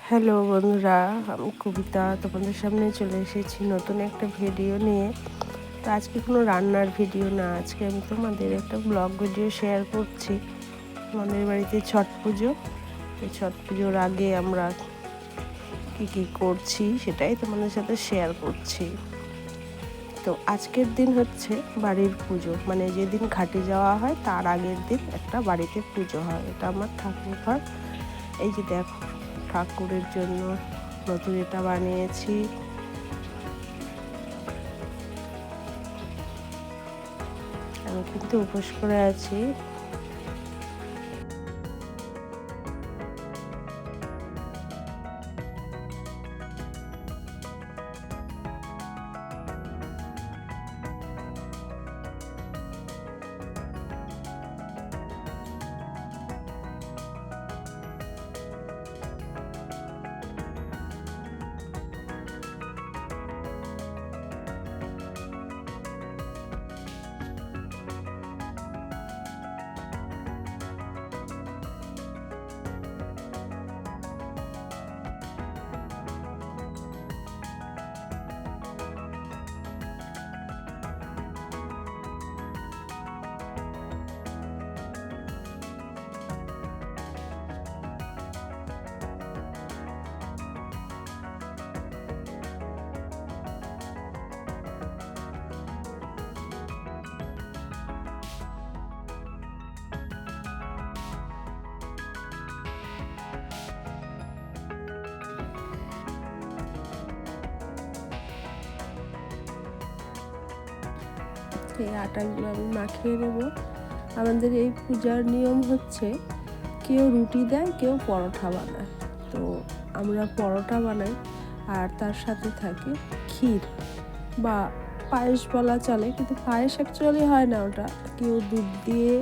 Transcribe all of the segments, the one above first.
Hello বন্ধুরা, আমি কবিতা তোমাদের সামনে চলে এসেছি নতুন একটা ভিডিও নিয়ে। তো আজকে কোনো রান্নার ভিডিও না, আজকে আমি তোমাদের একটা ব্লগ ভিডিও শেয়ার করছি। আমাদের বাড়িতে ছট পুজো, এই ছট পুজোর আগে আমরা কী করছি সেটাই তোমাদের সাথে শেয়ার করছি। তো আজকের দিন হচ্ছে বাড়ির পুজো, মানে যেদিন ঘাটে যাওয়া হয় তার আগের দিন একটা বাড়িতে পুজো হয়। এটা আমার ঠাকুর ঘর। এই যে দেখো, ঠাকুরের জন্য নতুন এটা বানিয়েছি। আমি কিন্তু উপোস করে আছি। এই আটাগুলো আমি মাখিয়ে নেব। আমাদের এই পূজার নিয়ম হচ্ছে, কেউ রুটি দেয়, কেউ পরোটা বানায়। তো আমরা পরোটা বানাই, আর তার সাথে থাকে ক্ষীর বা পায়েস বলা চলে, কিন্তু পায়েস অ্যাকচুয়ালি হয় না ওটা। কেউ দুধ দিয়ে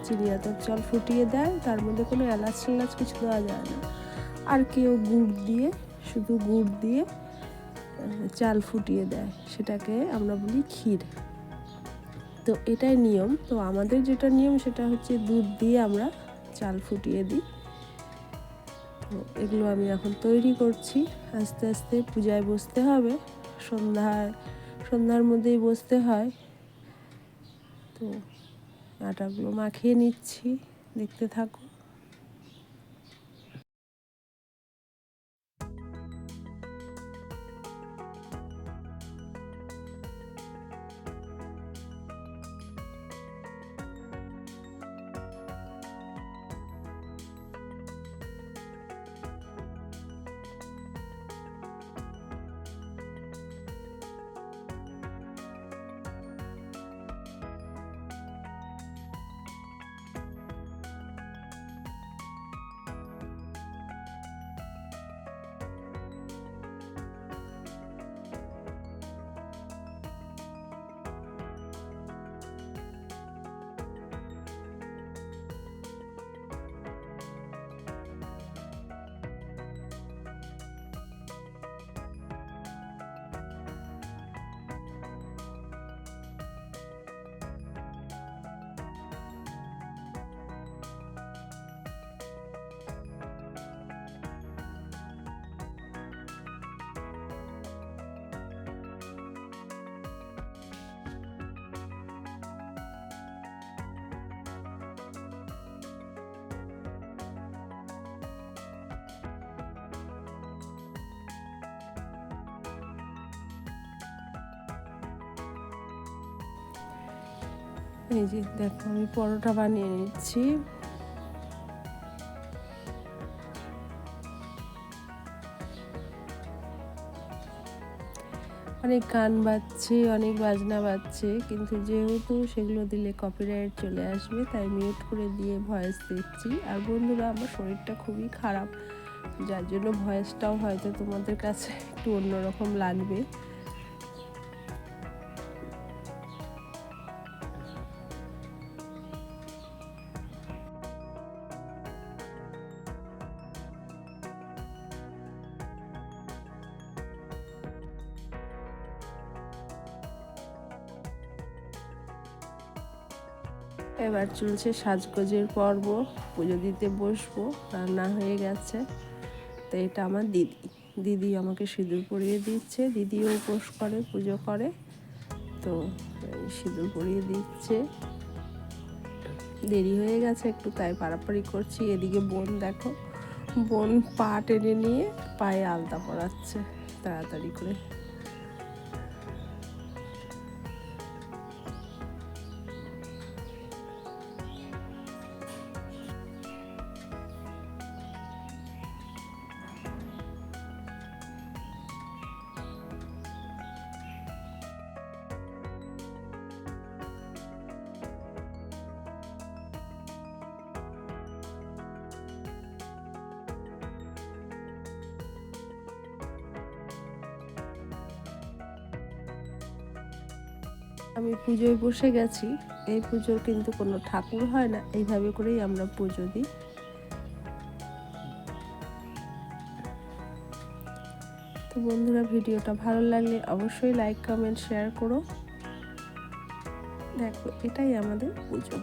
চিনি আতর জল ফুটিয়ে দেয়, তার মধ্যে কোনো এলাচ কিছু দেওয়া যায় না। আর কেউ গুড় দিয়ে, শুধু গুড় দিয়ে চাল ফুটিয়ে দেয়, সেটাকে আমরা বলি ক্ষীর। তো এটাই নিয়ম। তো আমাদের যেটা নিয়ম সেটা হচ্ছে দুধ দিয়ে আমরা চাল ফুটিয়ে দিই। তো এগুলো আমি এখন তৈরি করছি। আস্তে আস্তে পূজায় বসতে হবে, সন্ধ্যার মধ্যেই বসতে হয়। তো আটাগুলো মাখিয়ে নিচ্ছি, দেখতে থাকো। এই যে দেখো, আমি পরোটা বানিয়ে নিচ্ছি। অনেক গান বাজছে, অনেক বাজনা বাজছে, কিন্তু যেহেতু সেগুলো দিলে কপিরাইট চলে আসবে, তাই মিউট করে দিয়ে ভয়েস দিচ্ছি। আর বন্ধুরা, আমার শরীরটা খুবই খারাপ, যার জন্য ভয়েসটাও হয়তো তোমাদের কাছে একটু অন্যরকম লাগবে। এবার চলছে সাজগোজের পর্ব, পুজো দিতে বসবো। রান্না হয়ে গেছে। তো এটা আমার দিদি আমাকে সিঁদুর পরিয়ে দিচ্ছে। দিদিও উপোস করে, পুজো করে, তো সিঁদুর পরিয়ে দিচ্ছে। দেরি হয়ে গেছে একটু, তাই পাড়াপাড়ি করছি। এদিকে বোন দেখো, বোন পা টেনে নিয়ে পায়ে আলতা পরাচ্ছে তাড়াতাড়ি করে। আমি পুজোয় বসে গেছি। এই পুজোর কিন্তু কোনো ঠাকুর হয় না, এইভাবে করেই আমরা পুজো দিই। তো বন্ধুরা, ভিডিওটা ভালো লাগলে অবশ্যই লাইক, কমেন্ট, শেয়ার করো। দেখো, এটাই আমাদের পুজো।